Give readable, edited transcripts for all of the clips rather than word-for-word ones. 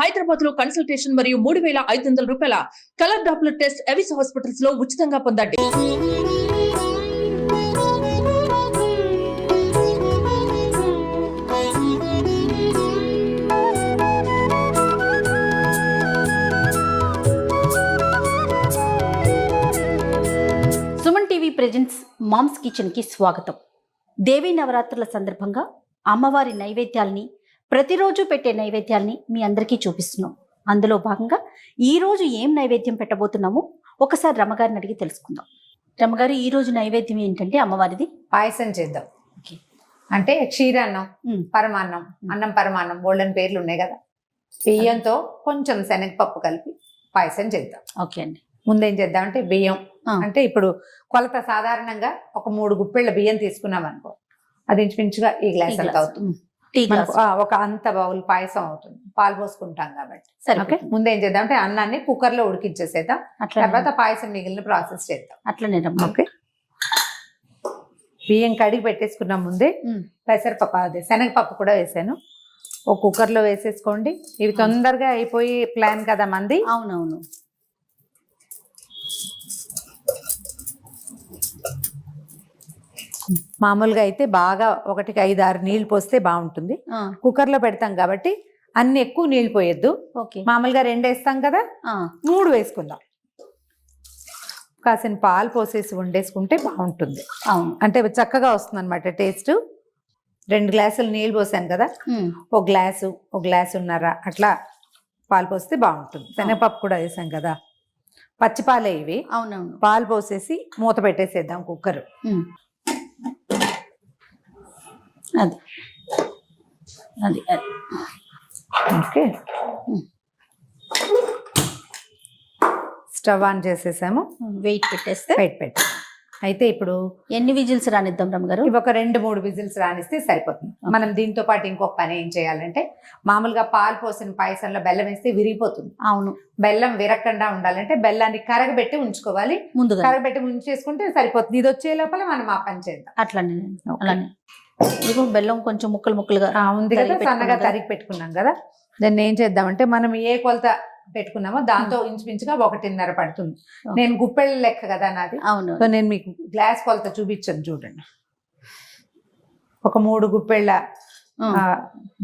హైదరాబాద్ లో కన్సల్టేషన్ మరియు 3,500 రూపాయల colour doppler test Avis hospitals లో ఉచితంగా పొందండి. Suman TV presents mom's kitchen కి స్వాగతం. దేవీ నవరాత్రుల సందర్భంగా అమ్మవారి నైవేద్యాల్ని, ప్రతిరోజు పెట్టే నైవేద్యాల్ని మీ అందరికీ చూపిస్తున్నాం. అందులో భాగంగా ఈ రోజు ఏం నైవేద్యం పెట్టబోతున్నామో ఒకసారి రమ్మగారిని అడిగి తెలుసుకుందాం. రమ్మగారు, ఈ రోజు నైవేద్యం ఏంటంటే అమ్మవారిది పాయసం చేద్దాం. అంటే క్షీరాన్నం, పరమాన్నం, అన్నం పరమాన్నం, గోల్డెన్ పేర్లు ఉన్నాయి కదా, బియ్యంతో కొంచెం శనగపప్పు కలిపి పాయసం చేద్దాం. ఓకే అండి. ముందేం చేద్దామంటే బియ్యం అంటే ఇప్పుడు కొలత సాధారణంగా ఒక 3 గుప్పెళ్ళ బియ్యం తీసుకున్నాం అనుకో, అది ఇంచుమించుగా ఈ గ్లాస్ అంత అవుతుంది. ఒక అంత బౌల్ పాయసం అవుతుంది, పాలు పోసుకుంటాం కాబట్టి. ఓకే, ముందేం చేద్దామంటే అన్నాన్ని కుక్కర్ లో ఉడికించేసేద్దాం, తర్వాత పాయసం మిగిలిన ప్రాసెస్ చేద్దాం. అట్లనే. ఓకే, బియ్యం కడిగి పెట్టేసుకున్నాం. ముందే పెసరపప్పు, అదే శనగపప్పు కూడా వేసాను. ఒక కుక్కర్ లో వేసేసుకోండి. ఇవి తొందరగా అయిపోయి ప్లాన్ కదా మంది. అవునవును. మామూలుగా అయితే బాగా 1-5-6 నీళ్లు పోస్తే బాగుంటుంది. కుక్కర్ లో పెడతాం కాబట్టి అన్ని ఎక్కువ నీళ్లు పోయొద్దు. మామూలుగా 2 వేస్తాం కదా, 3 వేసుకుందాం. కాసిన పాలు పోసేసి వండేసుకుంటే బాగుంటుంది. అంటే చక్కగా వస్తుంది అనమాట టేస్ట్. 2 గ్లాసులు నీళ్ళు పోసాను కదా, ఒక గ్లాసున్నర అట్లా పాలు పోస్తే బాగుంటుంది. శనగపప్పు కూడా వేసాం కదా, పచ్చిపాలే ఇవి. అవునవును. పాలు పోసేసి మూత పెట్టేసేద్దాం కుక్కర్. అది అది ఓకే, స్టవ్ ఆన్ చేసేసాము. వెయిట్ పెట్టేస్తే పెట్టి అయితే ఇప్పుడు ఎన్ని విజిల్స్ రానిద్దాం రమ్మగారు? ఇవి ఒక 2-3 విజిల్స్ రానిస్తే సరిపోతుంది. మనం దీంతో పాటు ఇంకొక పని ఏం చేయాలంటే, మామూలుగా పాలు పోసిన పాయసంలో బెల్లం వేస్తే విరిగిపోతుంది. అవును, బెల్లం విరగకుండా ఉండాలంటే బెల్లాన్ని కరగబెట్టి ఉంచుకోవాలి. ముందుగా కరగబెట్టి ఉంచేసుకుంటే సరిపోతుంది. ఇది వచ్చే లోపల మనం ఆ పని చేద్దాం. అట్లానే. ఇదిగో బెల్లం కొంచెం ముక్కలుగా ఉంది కదా, సన్నగా తరిగి పెట్టుకున్నాం కదా. దాన్ని ఏం చేద్దామంటే, మనం ఏ కొలత పెట్టుకున్నామో దాంతో ఇంచుమించుగా 1.5 పడుతుంది. నేను గుప్పెళ్ళ లెక్క కదా నాది. అవును. సో నేను మీకు గ్లాస్ కొలత చూపించాను చూడండి. ఒక 3 గుప్పెళ్ళ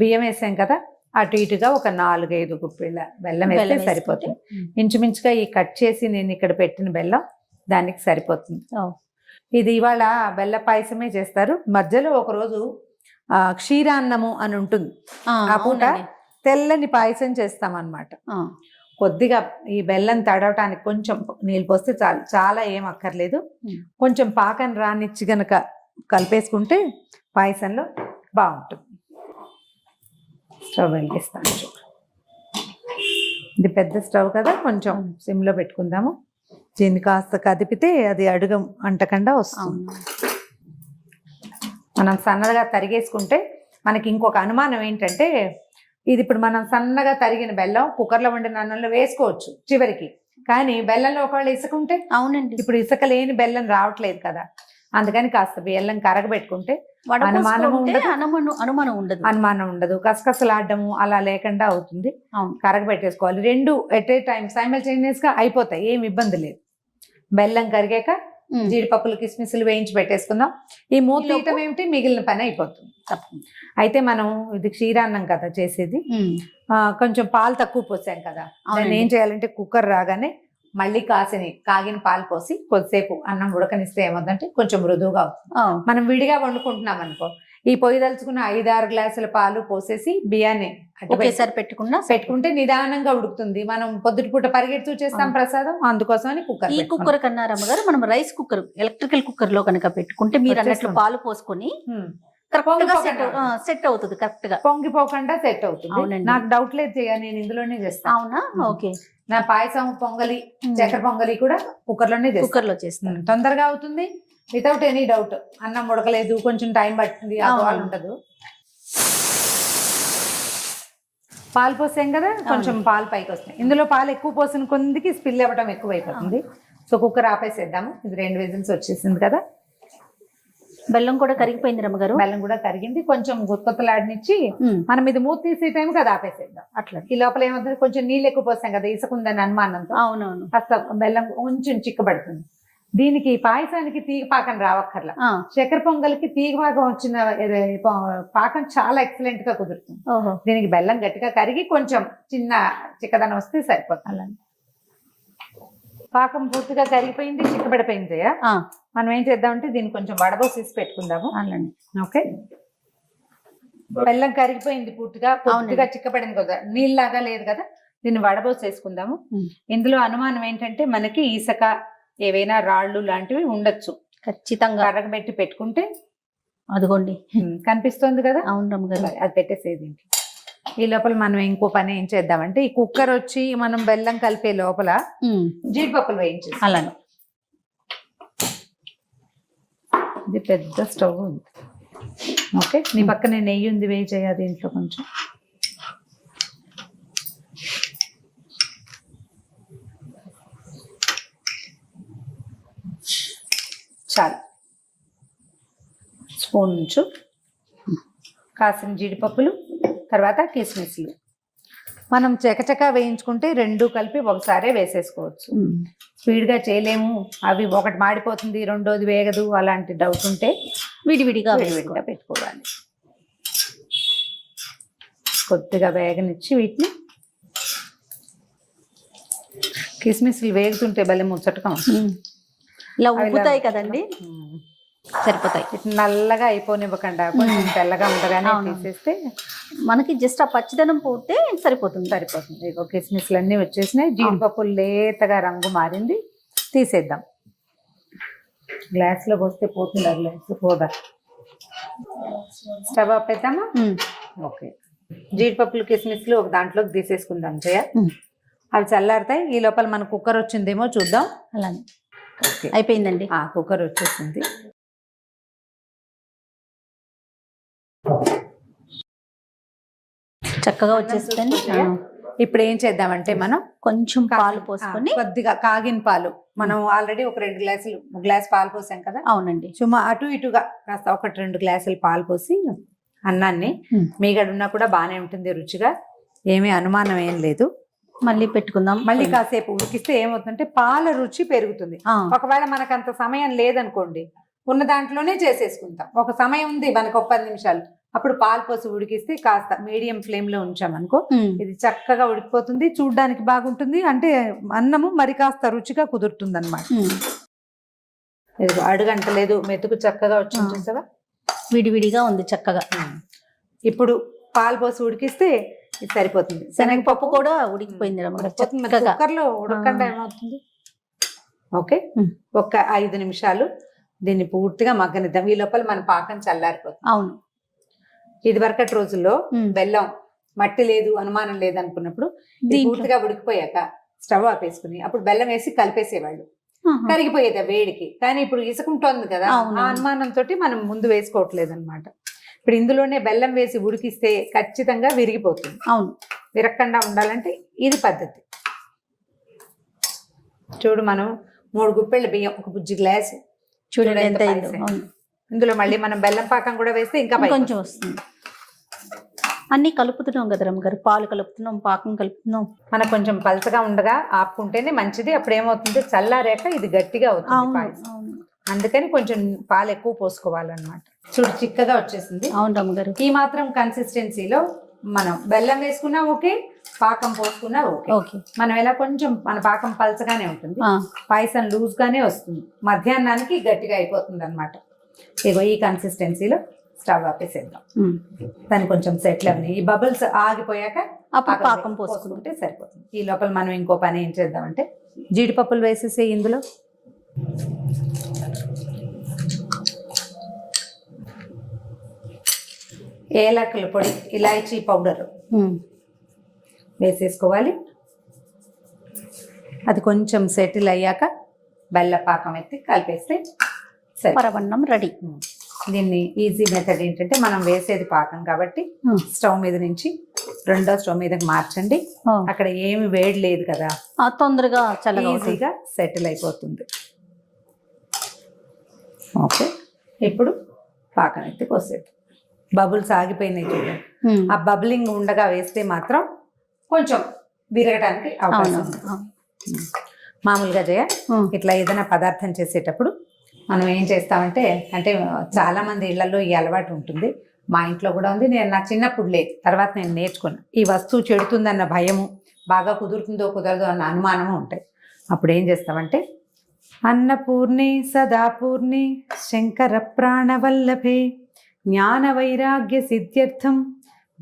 బియ్యం వేసాం కదా, అటు ఇటుగా ఒక 4-5 గుప్పెళ్ళ బెల్లం వేస్తే సరిపోతుంది. ఇంచుమించుగా ఈ కట్ చేసి నేను ఇక్కడ పెట్టిన బెల్లం దానికి సరిపోతుంది. ఇది ఇవాళ బెల్ల పాయసమే చేస్తారు. మధ్యలో ఒకరోజు క్షీరాన్నము అని ఉంటుంది, ఆ పూట తెల్లని పాయసం చేస్తామన్నమాట. కొద్దిగా ఈ బెల్లం తడవటానికి కొంచెం నీళ్ళు పోస్తే చాలు, చాలా ఏం అక్కర్లేదు. కొంచెం పాకం రానిచ్చి గనక కలిపేసుకుంటే పాయసంలో బాగుంటుంది. స్టవ్ వెలిగిస్తాను. ఇది పెద్ద స్టవ్ కదా, కొంచెం సిమ్లో పెట్టుకుందాము. దీన్ని కాస్త కదిపితే అది అడుగు అంటకుండా వస్తుంది. మనం సన్నగా తరిగేసుకుంటే మనకి ఇంకొక అనుమానం ఏంటంటే, ఇది ఇప్పుడు మనం సన్నగా తరిగిన బెల్లం కుక్కర్లో వండిన అన్నంలో వేసుకోవచ్చు చివరికి, కానీ బెల్లంలో ఒకవేళ ఇసుక ఉంటే. అవునండి, ఇప్పుడు ఇసుక లేని బెల్లం రావట్లేదు కదా, అందుకని కాస్త బెల్లం కరగబెట్టుకుంటే అనుమానం ఉండదు. కసకసలాడము అలా లేకుండా అవుతుంది. కరగబెట్టేసుకోవాలి. 2 ఎట్ ఏ టైం సైమల్టేనియస్ గా అయిపోతాయి, ఏమి ఇబ్బంది లేదు. బెల్లం కరిగాక జీడిపప్పులు కిస్మిస్లు వేయించి పెట్టేసుకుందాం. ఈ మూత తీయటం ఏమిటి, మిగిలిన పని అయిపోతుంది. అయితే మనం ఇది క్షీరాన్నం కదా చేసేది, కొంచెం పాలు తక్కువ పోసాం కదా, దాన్ని ఏం చేయాలంటే కుక్కర్ రాగానే మళ్ళీ కాగిన పాలు పోసి కొద్దిసేపు అన్నం ఉడకనిస్తే ఏమవుతుందంటే కొంచెం మృదువుగా అవుతుంది. మనం విడిగా వండుకుంటున్నాం అనుకో, ఈ పొయ్యి దలుచుకున్న 5-6 గ్లాసుల పాలు పోసేసి బియ్యాన్ని ఒకేసారి పెట్టుకుంటే నిదానంగా ఉడుకుతుంది. మనం పొద్దుటిపూట పరిగెడుతూ చేస్తాం ప్రసాదం, అందుకోసమని ఈ కుక్కర్ కన్నా రమ్మగారు మనం రైస్ కుక్కర్, ఎలక్ట్రికల్ కుక్కర్ లో కనుక పెట్టుకుంటే మీరు అన్నట్లు పాలు పోసుకొని సెట్ అవుతుంది, కరెక్ట్ గా పొంగిపోకుండా సెట్ అవుతుంది. నాకు డౌట్ లేదు, నేను ఇందులోనే చేస్తాను. అవునా? ఓకే. నా పాయసం, పొంగలి, చక్కెర పొంగలి కూడా కుక్కర్ లో చేస్తాను. తొందరగా అవుతుంది, వితౌట్ ఎనీ డౌట్. అన్నం ఉడకలేదు, కొంచెం టైం పడుతుంది, వాళ్ళు ఉండదు. పాలు పోసాం కదా, కొంచెం పాలు పైకి వస్తాయి. ఇందులో పాలు ఎక్కువ పోసిన కొద్దికి స్పిల్ అవ్వడం ఎక్కువ అయిపోతుంది. సో కుక్కర్ ఆపేసేద్దాము. ఇది 2 విజిల్స్ వచ్చేసింది కదా. బెల్లం కూడా కరిగిపోయింది రమ్మగారు. బెల్లం కూడా కరిగింది, కొంచెం గుత్తలాడినిచ్చి మనం ఇది మూత తీసే టైం కదా ఆపేసేద్దాం. అట్లా ఈ లోపల ఏమవుతుంది, కొంచెం నీళ్ళు ఎక్కువ పోసాం కదా ఇసుకుందని అనుమానంతో, అవునవును. కాస్త బెల్లం కొంచెం చిక్కబడుతుంది. దీనికి పాయసానికి తీగ పాకం రావక్కర్లా, చక్కెర పొంగల్కి తీగ పాకం వచ్చిన పాకం చాలా ఎక్సలెంట్ గా కుదురుతుంది. ఓహో. దీనికి బెల్లం గట్టిగా కరిగి కొంచెం చిన్న చిక్కదనం వస్తే సరిపోతుంది. అలా పాకం పూర్తిగా కరిగిపోయింది, చిక్కబడిపోయింది. మనం ఏం చేద్దామంటే దీన్ని కొంచెం వడబోసేసి పెట్టుకుందాము. అలానే. ఓకే, బెల్లం కరిగిపోయింది పూర్తిగా, పూర్తిగా చిక్కబడింది కదా, నీళ్ళలాగా లేదు కదా, దీన్ని వడబోసేసుకుందాము. ఇందులో అనుమానం ఏంటంటే మనకి ఇసుక ఏవైనా రాళ్ళు లాంటివి ఉండొచ్చు, ఖచ్చితంగా కర్రగబెట్టి పెట్టుకుంటే. అదిగోండి కనిపిస్తుంది కదా. అవును రమ్మగారు. అది పెట్టేసేది. ఈ లోపల మనం ఇంకో పని ఏం చేద్దామంటే ఈ కుక్కర్ వచ్చి మనం బెల్లం కలిపే లోపల జీడిపప్పులు వేయించేసి. అలానే. ఇది పెద్ద స్టవ్ ఉంది. ఓకే, నీ పక్కనే నెయ్యి ఉంది, వేయి చేయాలి దీంట్లో కొంచెం. చాలు, స్పూన్ ఉంచు. కాసిన జీడిపప్పులు, తర్వాత కిస్మిస్లు మనం చకచకా వేయించుకుంటే రెండు కలిపి ఒకసారే వేసేసుకోవచ్చు. స్పీడ్గా చేయలేము, అవి ఒకటి మాడిపోతుంది రెండోది వేగదు అలాంటి డౌట్ ఉంటే విడివిడిగా పెట్టుకోవాలి. కొద్దిగా వేగనిచ్చి వీటిని, కిస్మిస్లు వేగుతుంటే భలే ముచ్చటగా ఇలా ఉబ్బుతాయి కదండి, సరిపోతాయి. నల్లగా అయిపోనివ్వకుండా కొంచెం తెల్లగా ఉండగానే తీసేస్తే మనకి జస్ట్ ఆ పచ్చిదనం పోతే సరిపోతుంది. ఇగో కిస్మిస్లు అన్నీ వచ్చేసినాయి, జీడిపప్పులు లేతగా రంగు మారింది. తీసేద్దాం. గ్లాస్ లో పోస్తే పోతుంది, ఆ గ్లాస్ పోదా. స్టవ్ ఆపేద్దామా? ఓకే, జీడిపప్పులు కిస్మిస్లు ఒక దాంట్లోకి తీసేసుకుందాం జయ. అవి చల్లారుతాయి. ఈ లోపల మన కుక్కర్ వచ్చిందేమో చూద్దాం. అలానే. అయిపోయిందండి, కుక్కర్ వచ్చేసింది. చక్కగా వచ్చేస్తుంది. ఇప్పుడు ఏం చేద్దామంటే మనం కొంచెం పాలు పోసుకొని, కొద్దిగా కాగిన పాలు, మనం ఆల్రెడీ ఒక 2 గ్లాస్ పాలు పోసాం కదా. అవునండి. సుమా అటు ఇటుగా కాస్త 1-2 గ్లాసులు పాలు పోసి అన్నాన్ని, మీగడున్నా కూడా బాగానే ఉంటుంది రుచిగా, ఏమీ అనుమానం ఏం లేదు. మళ్ళీ పెట్టుకుందాం. మళ్ళీ కాసేపు ఉడికిస్తే ఏమవుతుందంటే పాల రుచి పెరుగుతుంది. ఒకవేళ మనకు అంత సమయం లేదనుకోండి, ఉన్న దాంట్లోనే చేసేసుకుంటాం. ఒక సమయం ఉంది మనకు, ఒక 10 నిమిషాలు, అప్పుడు పాలు పోసి ఉడికిస్తే కాస్త మీడియం ఫ్లేమ్ లో ఉంచామనుకో, ఇది చక్కగా ఉడికిపోతుంది, చూడ్డానికి బాగుంటుంది, అంటే అన్నము మరి కాస్త రుచిగా కుదురుతుంది అనమాట. ఇది అడుగంటలేదు, మెతుకు చక్కగా వచ్చింది చూసావా, విడివిడిగా ఉంది చక్కగా. ఇప్పుడు పాలు పోసి ఉడికిస్తే ఇది సరిపోతుంది. శనగపప్పు కూడా ఉడికిపోయింది. కుక్కర్ లో ఉడకకుండా ఏమవుతుంది. ఓకే, ఒక 5 నిమిషాలు దీన్ని పూర్తిగా మగ్గనిద్దాం. ఈ లోపల మన పాకం చల్లారిపోతుంది. అవును, ఇది వరకటి రోజుల్లో బెల్లం మట్టి లేదు, అనుమానం లేదు అనుకున్నప్పుడు పూర్తిగా ఉడికిపోయాక స్టవ్ ఆపేసుకుని అప్పుడు బెల్లం వేసి కలిపేసేవాళ్ళు, కరిగిపోయేది ఆ వేడికి. కానీ ఇప్పుడు ఇసుకుంటోంది కదా, ఆ అనుమానంతో మనం ముందు వేసుకోవట్లేదు అనమాట. ఇప్పుడు ఇందులోనే బెల్లం వేసి ఉడికిస్తే ఖచ్చితంగా విరిగిపోతుంది. అవును, విరగకుండా ఉండాలంటే ఇది పద్ధతి. చూడు, మనం 3 గుప్పెళ్ళ బియ్యం, ఒక బుజ్జి గ్లాసు, చూడండి ఎంత అయిందో. ఇందులో మళ్ళీ మనం బెల్లం పాకం కూడా వేస్తే ఇంకా కొంచెం వస్తుంది. అన్ని కలుపుతున్నాం కదా రమ్మగారు, పాలు కలుపుతున్నాం, పాకం కలుపుతున్నాం. మనకు కొంచెం పలచగా ఉండగా ఆపుకుంటేనే మంచిది. అప్పుడు ఏమవుతుంది, చల్లారాక ఇది గట్టిగా అవుతుంది. అందుకని కొంచెం పాలు ఎక్కువ పోసుకోవాలన్నమాట. చూడు, చిక్కగా వచ్చేసింది. అవును రమ్మగారు. ఈ మాత్రం కన్సిస్టెన్సీలో మనం బెల్లం వేసుకున్నా ఓకే, పాకం పోసుకున్నా ఓకే. మనం ఎలా కొంచెం మన పాకం పలచగానే ఉంటుంది, పాయసం లూజ్ గానే వస్తుంది, మధ్యాహ్నానికి గట్టిగా అయిపోతుంది అనమాట. ఇగో ఈ కన్సిస్టెన్సీలో స్టవ్ ఆపేసేద్దాం. దాన్ని కొంచెం సెటిల్ అవ్వని, ఈ బబుల్స్ ఆగిపోయాక పాకం పోసుకుంటే సరిపోతుంది. ఈ లోపల మనం ఇంకో పని ఏం చేద్దామంటే జీడిపప్పులు వేసేసి ఇందులో ఏలకుల పొడి, ఇలాచీ పౌడర్ వేసేసుకోవాలి. అది కొంచెం సెటిల్ అయ్యాక బెల్ల పాకం ఎత్తి కలిపేస్తే పరవన్నం రెడీ. దీన్ని ఈజీ మెథడ్ ఏంటంటే మనం వేసేది పాకం కాబట్టి స్టవ్ మీద నుంచి రెండో స్టవ్ మీదకి మార్చండి. అక్కడ ఏమి వేడి లేదు కదా, తొందరగా ఈజీగా సెటిల్ అయిపోతుంది. ఓకే, ఇప్పుడు పాకం ఎత్తి పోసేది. బబుల్స్ ఆగిపోయినాయి చూడండి, ఆ బబులింగ్ ఉండగా వేస్తే మాత్రం కొంచెం విరగడానికి అవకాశం ఉంది. మామూలుగా జయ ఇట్లా ఏదైనా పదార్థం చేసేటప్పుడు మనం ఏం చేస్తామంటే, అంటే చాలా మంది ఇళ్లలో ఈ అలవాటు ఉంటుంది, మా ఇంట్లో కూడా ఉంది, నేను నా చిన్నప్పుడు లేదు, తర్వాత నేను నేర్చుకున్నా. ఈ వస్తువు చెడుతుందన్న భయము, బాగా కుదురుతుందో కుదరదో అన్న అనుమానము ఉంటాయి. అప్పుడు ఏం చేస్తామంటే, అన్నపూర్ణే సదాపూర్ణే శంకర ప్రాణవల్లభే జ్ఞాన వైరాగ్య సిద్ధ్యర్థం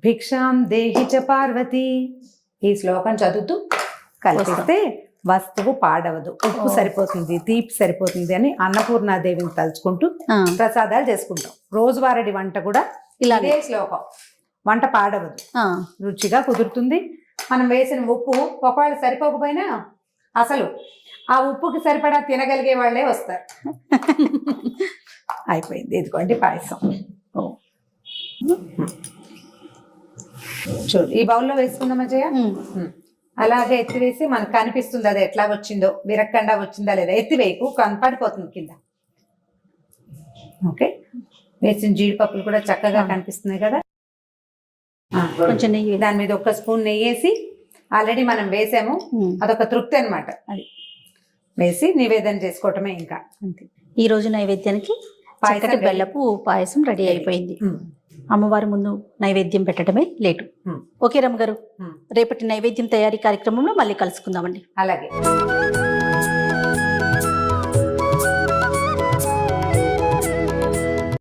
భిక్షాం దేహి చ పార్వతి, ఈ శ్లోకం చదువుతూ కలిపిస్తే వస్తువు పాడవదు, ఉప్పు సరిపోతుంది, తీపి సరిపోతుంది అని అన్నపూర్ణాదేవిని తలుచుకుంటూ ప్రసాదాలు చేసుకుంటాం. రోజువారీ వంట కూడా ఇదే శ్లోకం, వంట పాడవదు, రుచిగా కుదురుతుంది. మనం వేసిన ఉప్పు ఒకవేళ సరిపోకపోయినా అసలు ఆ ఉప్పుకి సరిపడా తినగలిగే వాళ్ళే వస్తారు. అయిపోయింది, ఇదిగోండి పాయసం. చూడు, ఈ బౌల్లో వేసుకుందామా జయ. అలాగే ఎత్తివేసి మనకు కనిపిస్తుంది అది ఎట్లా వచ్చిందో, విరక్కండా వచ్చిందా లేదా. ఎత్తివేయకు, కనపడిపోతుంది కింద. ఓకే, వేసిన జీడిపప్పులు కూడా చక్కగా కనిపిస్తున్నాయి కదా. కొంచెం నెయ్యి, దాని మీద 1 స్పూన్ నెయ్యి వేసి, ఆల్రెడీ మనం వేసాము, అదొక తృప్తి అనమాట. అది వేసి నివేదన చేసుకోవటమే. ఇంకా అంతే. ఈ రోజు నైవేద్యానికి చక్కటి బెల్లపు పాయసం రెడీ అయిపోయింది. అమ్మవారి ముందు నైవేద్యం పెట్టడమే లేటు. ఓకే రమ్మ గారు, రేపటి నైవేద్యం తయారీ కార్యక్రమంలో మళ్ళీ కలుసుకుందామండి. అలాగే.